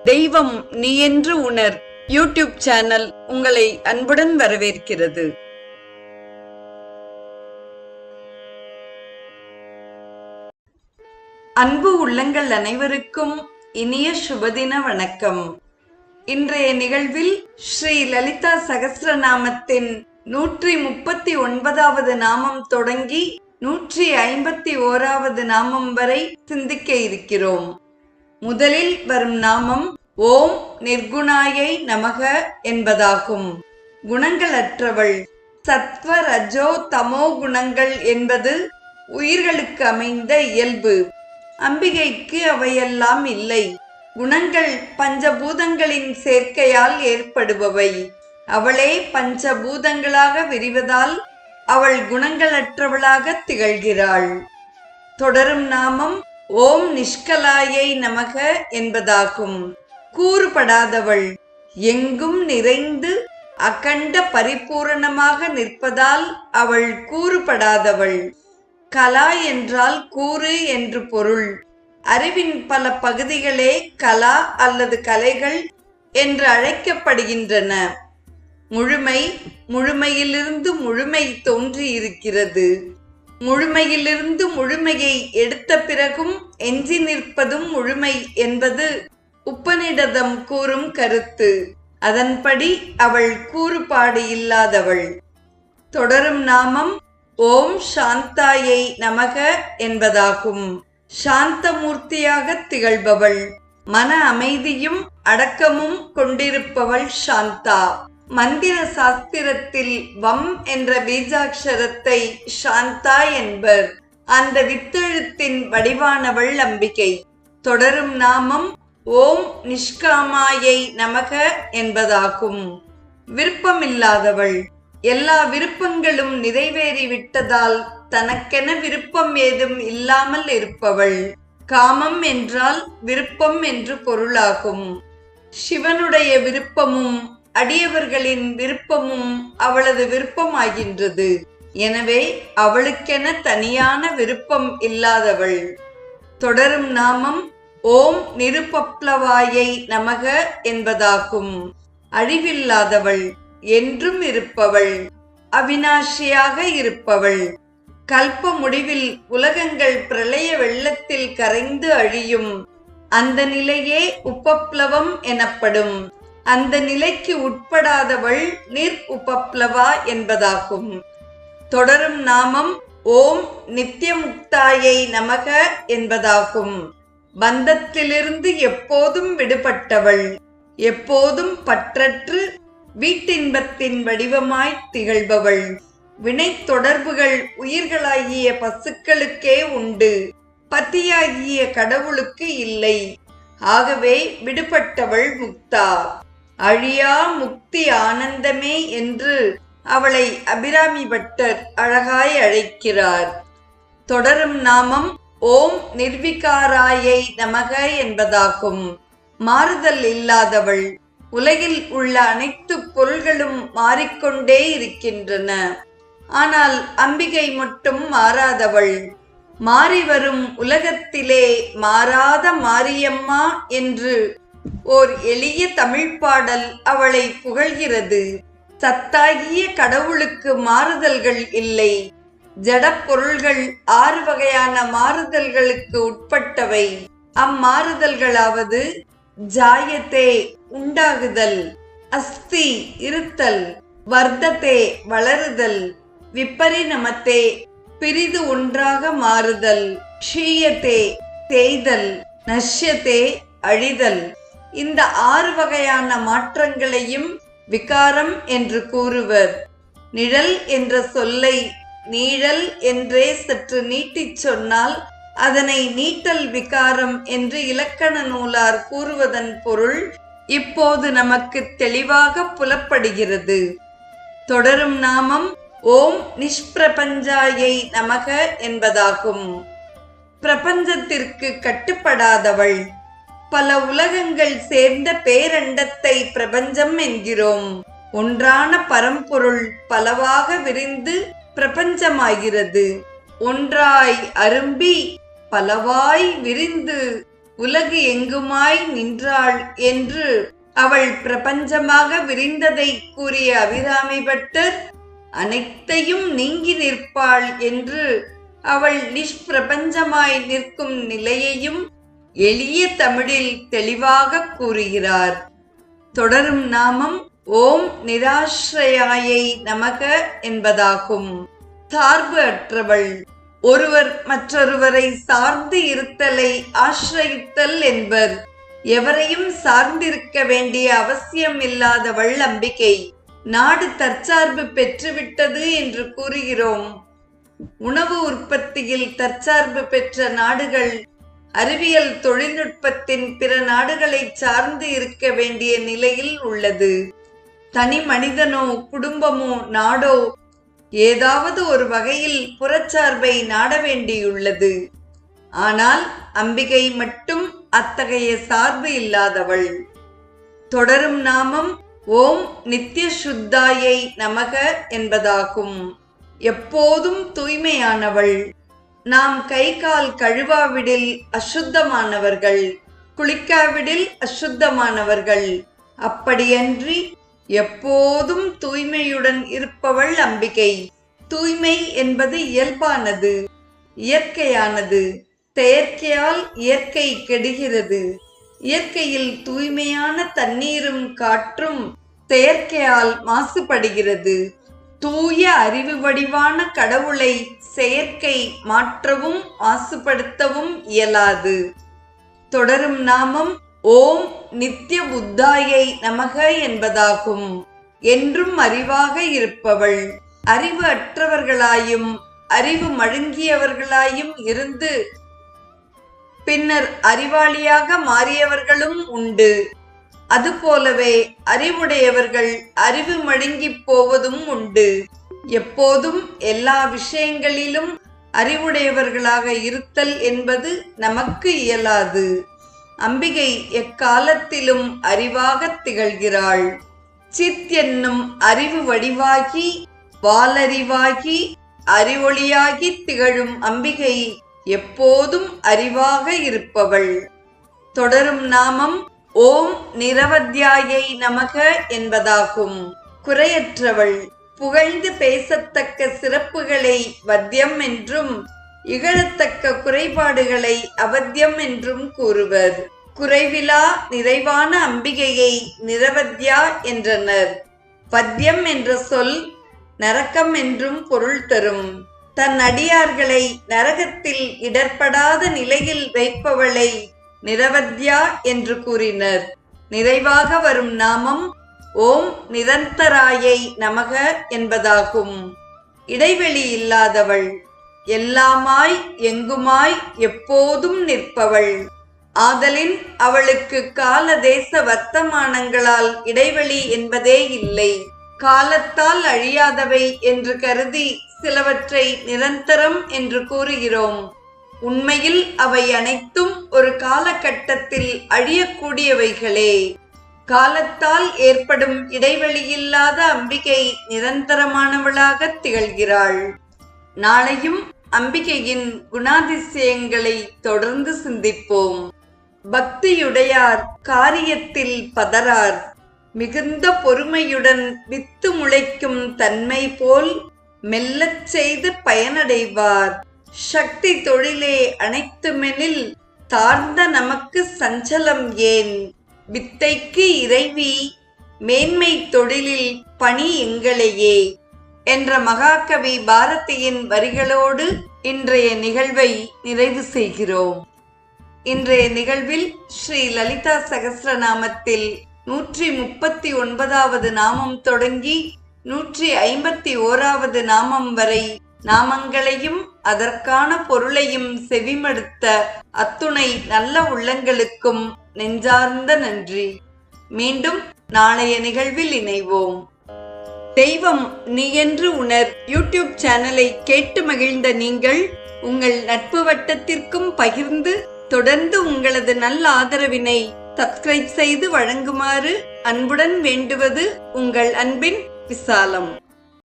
தெய்வம் நீ என்று உணர் யூடியூப் சேனல் உங்களை அன்புடன் வரவேற்கிறது. அன்பு உள்ளங்கள் அனைவருக்கும் இனிய சுபதின வணக்கம். இன்றைய நிகழ்வில் ஸ்ரீ லலிதா சகஸ்ரநாமத்தின் 139வது நாமம் தொடங்கி 151வது நாமம் வரை சிந்திக்க இருக்கிறோம். முதலில் வரும் நாமம் ஓம் நிர்குணாயை நமக என்பதாகும். குணங்களற்றவள். சத்வ ரஜோ தமோ குணங்கள் என்பது உயிர்களுக்கு அமைந்த இயல்பு. அம்பிகைக்கு அவையெல்லாம் இல்லை. குணங்கள் பஞ்சபூதங்களின் சேர்க்கையால் ஏற்படுபவை. அவளே பஞ்சபூதங்களாக விரிவதால் அவள் குணங்களற்றவளாக திகழ்கிறாள். தொடரும் நாமம் ஓம் நிஷ்கலாயை நமக என்பதாகும். கூறுபடாதவள். எங்கும் நிறைந்து அகண்ட பரிபூரணமாக நிற்பதால் அவள் கூறுபடாதவள். கலா என்றால் கூறு என்று பொருள். அறிவின் பல பகுதிகளே கலா அல்லது கலைகள் என்று அழைக்கப்படுகின்றன. முழுமை, முழுமையிலிருந்து முழுமை தோன்றியிருக்கிறது. முழுமையிலிருந்து முழுமையை எடுத்த பிறகும் எஞ்சி நிற்பதும் முழுமை என்பது உபநிடதம் கூறும் கருத்து. அதன்படி அவள் கூறுபாடு இல்லாதவள். தொடரும் நாமம் ஓம் சாந்தாயை நமக என்பதாகும். சாந்தமூர்த்தியாக திகழ்பவள். மன அமைதியும் அடக்கமும் கொண்டிருப்பவள் சாந்தா. மந்திர சாஸ்திரத்தில் வம் என்ற பீஜாட்சரத்தை சாந்தா என்பர். அந்த வித்தெழுத்தின் வடிவானவள் அம்பிகை. தொடரும் நாமம் ஓம் நிஷ்காமாயை நமக என்பதாகும். விருப்பமில்லாதவள். எல்லா விருப்பங்களும் நிறைவேறிவிட்டதால் தனக்கென விருப்பம் ஏதும் இல்லாமல் இருப்பவள். காமம் என்றால் விருப்பம் என்று பொருளாகும். சிவனுடைய விருப்பமும் அடியவர்களின் விருப்பமும் அவளது விருப்பமாகின்றது. எனவே அவளுக்கென தனியான விருப்பம் இல்லாதவள். தொடரும் நாமம் ஓம் நிருபப்ளவாயை நமக என்பதாகும். அழிவில்லாதவள். என்றும் இருப்பவள். அவிநாசியாக இருப்பவள். கல்ப முடிவில் உலகங்கள் பிரளய வெள்ளத்தில் கரைந்து அழியும். அந்த நிலையே உபப்ளவம் எனப்படும். அந்த நிலைக்கு உட்படாதவள் நிர் உபப்ளவா என்பதாகும். தொடரும் நாமம் ஓம் நித்தியமுக்தாயை நமக என்பதாகும். பந்தத்திலிருந்து எப்போதும் விடுபட்டவள். எப்போதும் பற்றற்று வீட்டின்பத்தின் வடிவமாய் திகழ்பவள். வினை தொடர்புகள் உயிர்களாகிய பசுக்களுக்கே உண்டு. பதியாகிய கடவுளுக்கு இல்லை. ஆகவே விடுபட்டவள் முக்தா. அழியா முக்தி ஆனந்தமே என்று அவளை அபிராமி பட்டர் அழகாய் அழைக்கிறார். தொடரும் நாமம் ஓம் நிர்விகாராயை நமக என்பதாகும். மாறுதல் இல்லாதவள். உலகில் உள்ள அனைத்து பொருள்களும் மாறிக்கொண்டே இருக்கின்றன. ஆனால் அம்பிகை மட்டும் மாறாதவள். மாறிவரும் உலகத்திலே மாறாத மாரியம்மா என்று ஓர் எளிய தமிழ் பாடல் அவளை புகழ்கிறது. சத்தாகிய கடவுளுக்கு மாறுதல்கள் இல்லை. ஜடப் பொருள்கள் 6 வகையான மாறுதல்களுக்கு உட்பட்டவை. அம்மாறுதல்களாவது ஜாயத்தே உண்டாகுதல், அஸ்தி இருத்தல், வர்த்ததே வளருதல், விபரிணமத்தே பிரிது ஒன்றாக மாறுதல், க்ஷீயத்தே தேய்தல், நஷ்யத்தே அழிதல். இந்த 6 வகையான மாற்றங்களையும் விகாரம் என்று கூறுவர். நிழல் என்ற சொல்லை நீழல் என்றே சற்று நீட்டிச் சொன்னால் அதனை நீட்டல் விகாரம் என்று இலக்கண நூலார் கூறுவதன் பொருள் இப்போது நமக்கு தெளிவாக புலப்படுகிறது. தொடரும் நாமம் ஓம் நிஷ்பிரபஞ்சாயை நமக என்பதாகும். பிரபஞ்சத்திற்கு கட்டுப்படாதவள். பல உலகங்கள் சேர்ந்த பேரண்டத்தை பிரபஞ்சம் என்கிறோம். ஒன்றான பரம்பொருள் பலவாக விரிந்து பிரபஞ்சமாகிறது. ஒன்றாய் அரும்பி பலவாய் விரிந்து உலகு எங்குமாய் நின்றாள் என்று அவள் பிரபஞ்சமாக விரிந்ததை கூறிய அபிராமி பட்டர் அனைத்தையும் நீங்கி நிற்பாள் என்று அவள் நிஷ்பிரபஞ்சமாய் நிற்கும் நிலையையும் எளிய தமிழில் தெளிவாக கூறுகிறார். தொடரும் நாமம் ஓம் நிராஸ்ரயாயை நமக என்பதாகும். சார்பு அற்றவள். ஒருவர் மற்றொருவரை சார்ந்து இருத்தலை ஆශ්‍රயித்தல் என்பர். எவரையும் சார்ந்திருக்க வேண்டிய அவசியம் இல்லாதவள் அம்பிகை. நாடு தற்சார்பு பெற்றுவிட்டது என்று கூறுகிறோம். உணவு உற்பத்தியில் தற்சார்பு பெற்ற நாடுகள் அறிவியல் தொழில்நுட்பத்தின் பிற நாடுகளை சார்ந்து இருக்க வேண்டிய நிலையில் உள்ளது. தனி மனிதனோ குடும்பமோ நாடோ ஏதாவது ஒரு வகையில் புறச்சார்பை நாட வேண்டியுள்ளது. ஆனால் அம்பிகை மட்டும் அத்தகைய சார்பு இல்லாதவள். தொடரும் நாமம் ஓம் நித்ய சுத்தாயை நமக என்பதாகும். எப்போதும் தூய்மையானவள். நாம் கை கால் கழுவாவிடில் அசுத்தமானவர்கள், குளிக்காவிடில் அசுத்தமானவர்கள். அப்படியன்றி எப்போதும் தூய்மையுடன் இருப்பவள் அம்பிகை. தூய்மை என்பது இயல்பானது, இயற்கையானது. செயற்கையால் இயற்கை கெடுகிறது. இயற்கையில் தூய்மையான தண்ணீரும் காற்றும் செயற்கையால் மாசுபடுகிறது. தூய அறிவு வடிவான கடவுளை செயற்கை மாற்றவும் மாசுபடுத்தவும் இயலாது. தொடரும் நாமம் ஓம் நித்ய புத்தாயை நமக என்பதாகும். என்றும் அறிவாக இருப்பவள். அறிவு அற்றவர்களாயும் அறிவு மழுங்கியவர்களாயும் இருந்து பின்னர் அறிவாளியாக மாறியவர்களும் உண்டு. அதுபோலவே அறிவுடையவர்கள் அறிவு மழுங்கி போவதும் உண்டு. எப்போதும் எல்லா விஷயங்களிலும் அறிவுடையவர்களாக இருத்தல் என்பது நமக்கு இயலாது. அம்பிகை எக்காலத்திலும் அறிவாக திகழ்கிறாள். சித் என்னும் அறிவு வடிவாகி வாலறிவாகி அறிவொளியாகி திகழும் அம்பிகை எப்போதும் அறிவாக இருப்பவள். தொடரும் நாமம் ஓம் நிரவத்யாயை நமக என்பதாகும். குறையற்றவள். புகழ்ந்து பேசத்தக்க சிறப்புகளை வத்தியம் என்றும் இகழத்தக்க குறைபாடுகளை அவத்தியம் என்றும் கூறுவர். குறைவிலா நிறைவான அம்பிகையை நிரவத்யா என்றனர். வத்தியம் என்ற சொல் நரகம் என்றும் பொருள் தரும். தன் அடியார்களை நரகத்தில் இடர்படாத நிலையில் வைப்பவளை நிரவத்யா என்று கூறினர். நிறைவாக வரும் நாமம் ஓம் நிரந்தராயை நமக என்பதாகும். இடைவெளி இல்லாதவள். எல்லாமாய் எங்குமாய் எப்போதும் நிற்பவள். ஆதலின் அவளுக்கு கால தேச வர்த்தமானங்களால் இடைவெளி என்பதே இல்லை. காலத்தால் அழியாதவை என்று கருதி சிலவற்றை நிரந்தரம் என்று கூறுகிறோம். உண்மையில் அவை அனைத்தும் ஒரு காலகட்டத்தில் அழியக்கூடியவைகளே. காலத்தால் ஏற்படும் இடைவெளியில்லாத அம்பிகை நிரந்தரமானவளாக திகழ்கிறாள். நாளையும் அம்பிகையின் குணாதிசயங்களை தொடர்ந்து சிந்திப்போம். பக்தியுடையார் காரியத்தில் பதறார். மிகுந்த பொறுமையுடன் வித்து முளைக்கும் தன்மை போல் மெல்லச் செய்து பயனடைவார். சக்தி தொழிலே அனைத்துமெனில் தார்ந்த நமக்கு சஞ்சலம் ஏன்? வித்தைக்கு இறைவி மேன்மை தொழிலில் பணி எங்களையே என்ற மகாகவி பாரதியின் வரிகளோடு இன்றைய நிகழ்வை நிறைவு செய்கிறோம். இன்றைய நிகழ்வில் ஸ்ரீ லலிதா சகஸ்ரநாமத்தில் 139வது நாமம் தொடங்கி 151வது நாமம் வரை நாமங்களையும் அதற்கான பொருளையும் செவிமடுத்த அத்துணை நல்ல உள்ளங்களுக்கும் நெஞ்சார்ந்த நன்றி. மீண்டும் நாளைய நிகழ்வில் இணைவோம். தெய்வம் நீ என்று உணர் யூடியூப் சேனலை கேட்டு மகிழ்ந்த நீங்கள் உங்கள் நட்பு வட்டத்திற்கும் பகிர்ந்து தொடர்ந்து உங்களது நல்ல ஆதரவினை சப்ஸ்கிரைப் செய்து வழங்குமாறு அன்புடன் வேண்டுவது உங்கள் அன்பின் விசாலம்.